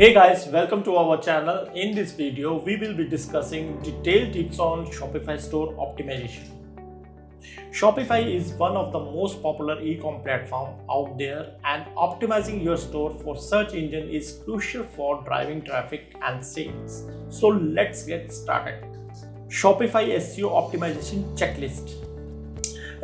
Hey guys, welcome to our channel. In this video, we will be discussing detailed tips on Shopify store optimization. Shopify is one of the most popular e-com platform out there, and optimizing your store for search engine is crucial for driving traffic and sales. So let's get started. Shopify SEO optimization checklist.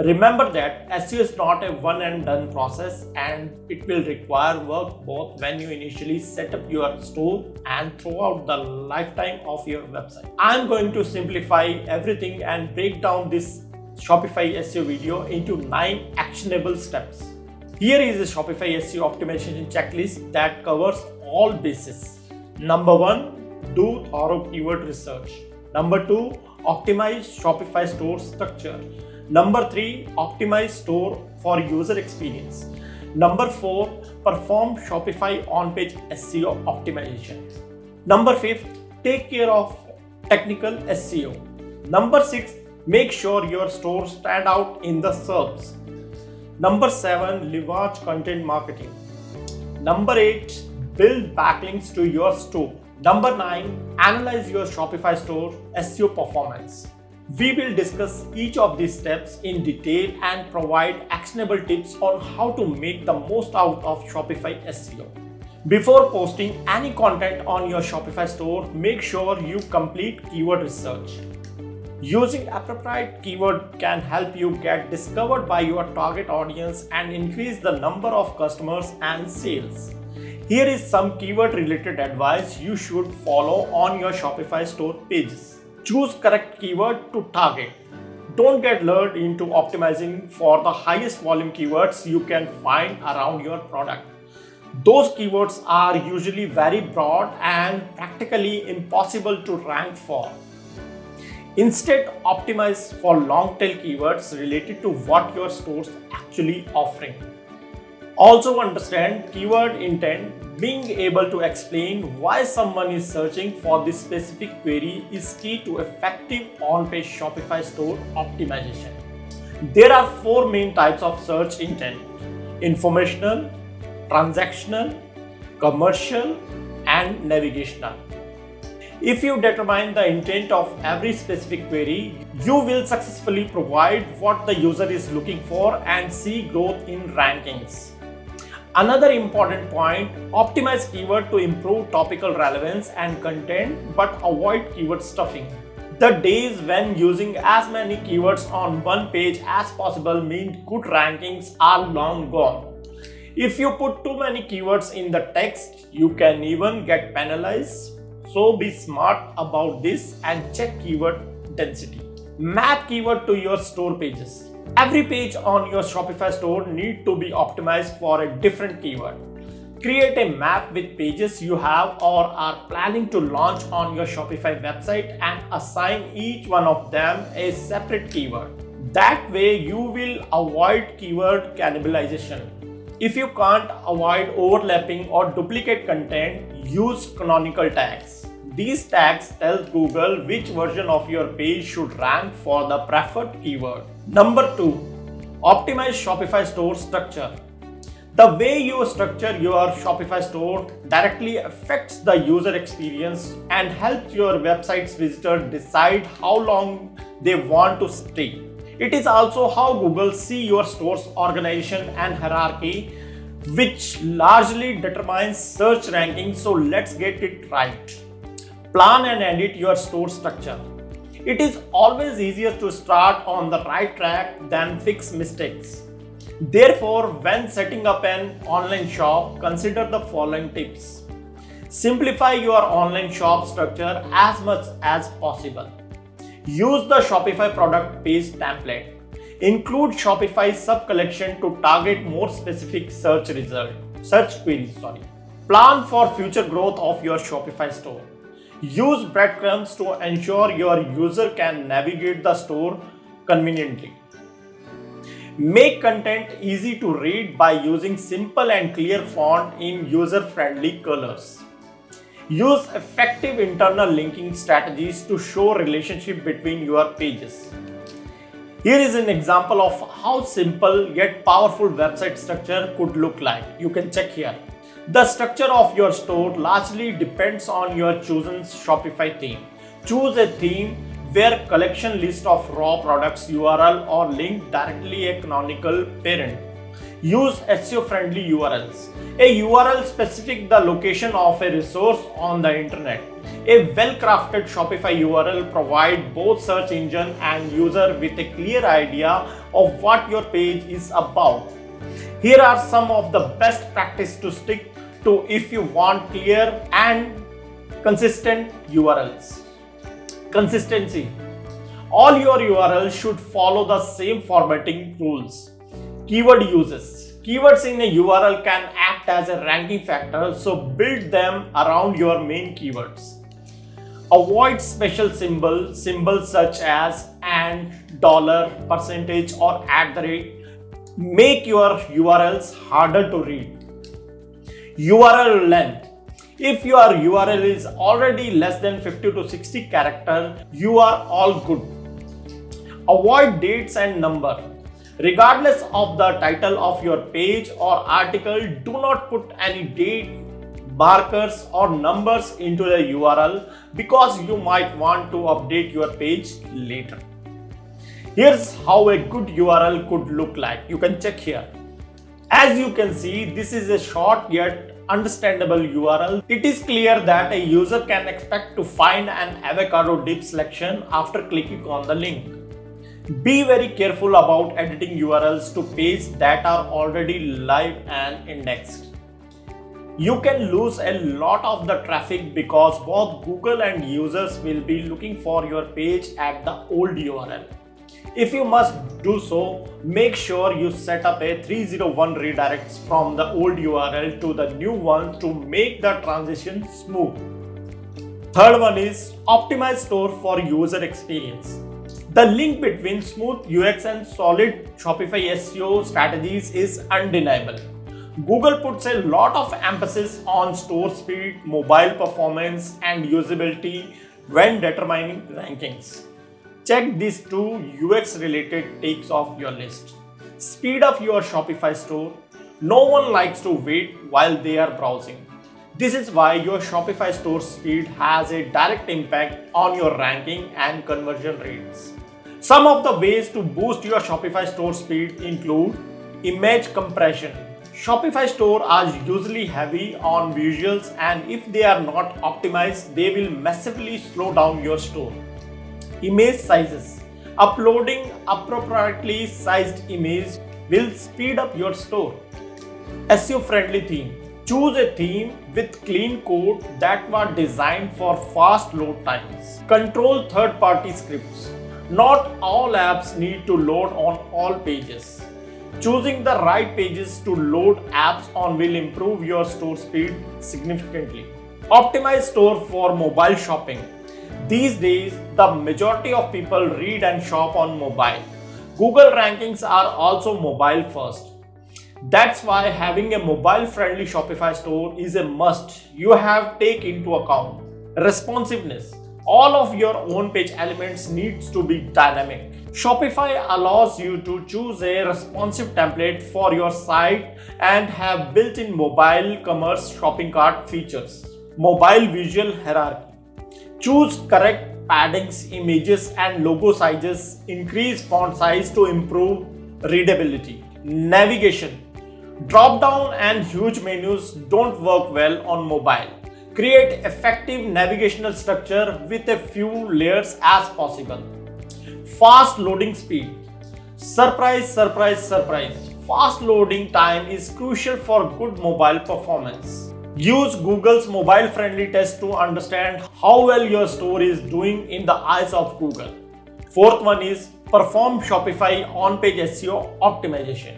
Remember that SEO is not a one and done process, and it will require work both when you initially set up your store and throughout the lifetime of your website. I'm going to simplify everything and break down this Shopify SEO video into 9 actionable steps. Here is a Shopify SEO optimization checklist that covers all bases. Number 1, do thorough keyword research. Number 2, optimize Shopify store structure. Number 3, optimize store for user experience. Number 4, perform Shopify on-page SEO optimization. Number 5, take care of technical SEO. Number 6, make sure your store stand out in the SERPs. Number 7, leverage content marketing. Number 8, build backlinks to your store. Number 9, analyze your Shopify store SEO performance. We will discuss each of these steps in detail and provide actionable tips on how to make the most out of Shopify SEO. Before posting any content on your Shopify store, make sure you complete keyword research. Using appropriate keyword can help you get discovered by your target audience and increase the number of customers and sales. Here is some keyword related advice you should follow on your Shopify store pages. Choose correct keyword to target. Don't get lured into optimizing for the highest volume keywords you can find around your product. Those keywords are usually very broad and practically impossible to rank for. Instead, optimize for long tail keywords related to what your store is actually offering. Also understand keyword intent. Being able to explain why someone is searching for this specific query is key to effective on-page Shopify store optimization. There are 4 main types of search intent: informational, transactional, commercial, and navigational. If you determine the intent of every specific query, you will successfully provide what the user is looking for and see growth in rankings. Another important point, optimize keyword to improve topical relevance and content, but avoid keyword stuffing. The days when using as many keywords on one page as possible mean good rankings are long gone. If you put too many keywords in the text, you can even get penalized. So be smart about this and check keyword density. Map keyword to your store pages. Every page on your Shopify store needs to be optimized for a different keyword. Create a map with pages you have or are planning to launch on your Shopify website and assign each one of them a separate keyword. That way you will avoid keyword cannibalization. If you can't avoid overlapping or duplicate content, use canonical tags. These tags tell Google which version of your page should rank for the preferred keyword. Number 2, optimize Shopify store structure. The way you structure your Shopify store directly affects the user experience and helps your website's visitor decide how long they want to stay. It is also how Google sees your store's organization and hierarchy, which largely determines search ranking. So let's get it right. Plan and edit your store structure. It is always easier to start on the right track than fix mistakes. Therefore, when setting up an online shop, consider the following tips. Simplify your online shop structure as much as possible. Use the Shopify product page template. Include Shopify sub-collection to target more specific search queries. Plan for future growth of your Shopify store. Use breadcrumbs to ensure your user can navigate the store conveniently. Make content easy to read by using simple and clear font in user-friendly colors. Use effective internal linking strategies to show relationship between your pages. Here is an example of how simple yet powerful website structure could look like. You can check here. The structure of your store largely depends on your chosen Shopify theme. Choose a theme where collection list of raw products URL or link directly a canonical parent. Use SEO friendly URLs. A URL specific the location of a resource on the internet. A well-crafted Shopify URL provides both search engine and user with a clear idea of what your page is about. Here are some of the best practice to stick to if you want clear and consistent URLs. Consistency. All your URLs should follow the same formatting rules. Keyword uses. Keywords in a URL can act as a ranking factor, so build them around your main keywords. Avoid special symbols such as and, dollar, percentage or @ make your URLs harder to read. URL length. If your URL is already less than 50 to 60 characters, you are all good. Avoid dates and number. Regardless of the title of your page or article, do not put any date, markers or numbers into the URL because you might want to update your page later. Here's how a good URL could look like. You can check here. As you can see, this is a short yet understandable URL. It is clear that a user can expect to find an avocado dip selection after clicking on the link. Be very careful about editing URLs to pages that are already live and indexed. You can lose a lot of the traffic because both Google and users will be looking for your page at the old URL. If you must do so, make sure you set up a 301 redirects from the old URL to the new one to make the transition smooth. Third one is optimize store for user experience. The link between smooth UX and solid Shopify SEO strategies is undeniable. Google puts a lot of emphasis on store speed, mobile performance, and usability when determining rankings. Check these two UX related takes off your list. Speed up your Shopify store. No one likes to wait while they are browsing. This is why your Shopify store speed has a direct impact on your ranking and conversion rates. Some of the ways to boost your Shopify store speed include image compression. Shopify store are usually heavy on visuals, and if they are not optimized, they will massively slow down your store. Image sizes. Uploading appropriately sized image will speed up your store. SEO friendly theme. Choose a theme with clean code that was designed for fast load times. Control third-party scripts. Not all apps need to load on all pages. Choosing the right pages to load apps on will improve your store speed significantly. Optimize store for mobile shopping. These days, the majority of people read and shop on mobile. Google rankings are also mobile first. That's why having a mobile-friendly Shopify store is a must. You have to take into account responsiveness. All of your own page elements needs to be dynamic. Shopify allows you to choose a responsive template for your site and have built-in mobile commerce shopping cart features. Mobile visual hierarchy. Choose correct paddings, images and logo sizes. Increase font size to improve readability. Navigation. Drop-down and huge menus don't work well on mobile. Create effective navigational structure with a few layers as possible. Fast loading speed. Surprise, surprise, surprise. Fast loading time is crucial for good mobile performance. Use Google's mobile-friendly test to understand how well your store is doing in the eyes of Google. Fourth one is perform Shopify on-page SEO optimization.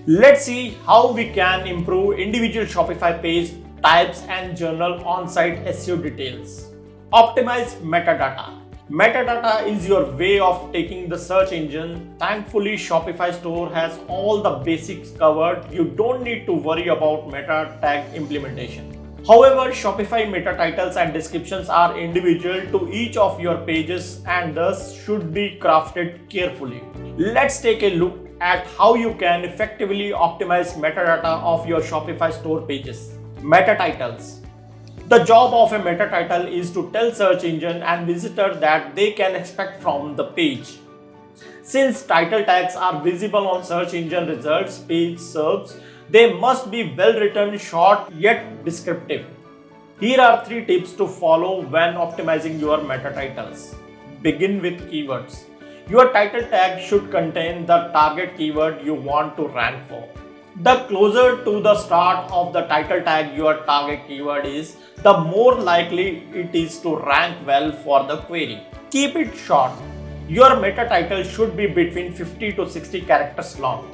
Let's see how we can improve individual Shopify page types and journal on-site SEO details. Optimize metadata. Metadata is your way of taking the search engine. Thankfully, Shopify store has all the basics covered. You don't need to worry about meta tag implementation. However, Shopify meta titles and descriptions are individual to each of your pages and thus should be crafted carefully. Let's take a look at how you can effectively optimize metadata of your Shopify store pages. Meta titles. The job of a meta title is to tell search engine and visitor that they can expect from the page. Since title tags are visible on search engine results page SERPs, they must be well written, short yet descriptive. Here are 3 tips to follow when optimizing your meta titles. Begin with keywords. Your title tag should contain the target keyword you want to rank for. The closer to the start of the title tag your target keyword is, the more likely it is to rank well for the query. Keep it short. Your meta title should be between 50 to 60 characters long.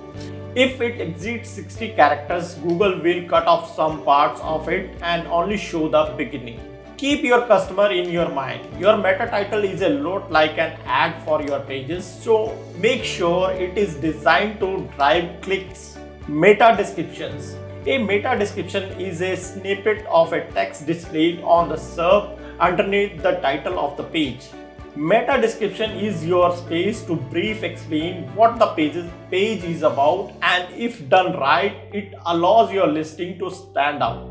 If it exceeds 60 characters, Google will cut off some parts of it and only show the beginning. Keep your customer in your mind. Your meta title is a lot like an ad for your pages, so make sure it is designed to drive clicks. Meta descriptions. A meta description is a snippet of a text displayed on the SERP underneath the title of the page. Meta description is your space to brief explain what the page is about, and if done right, it allows your listing to stand out.